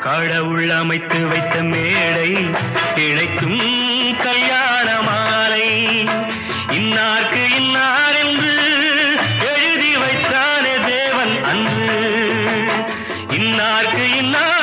கடவுள் அமைத்து வைத்த மேடை இழைக்கும் கல்யாண மாலை இன்னார்க்கு இன்னார் என்று எழுதி வைத்தானே தேவன் அன்று இன்னார்க்கு இன்னார்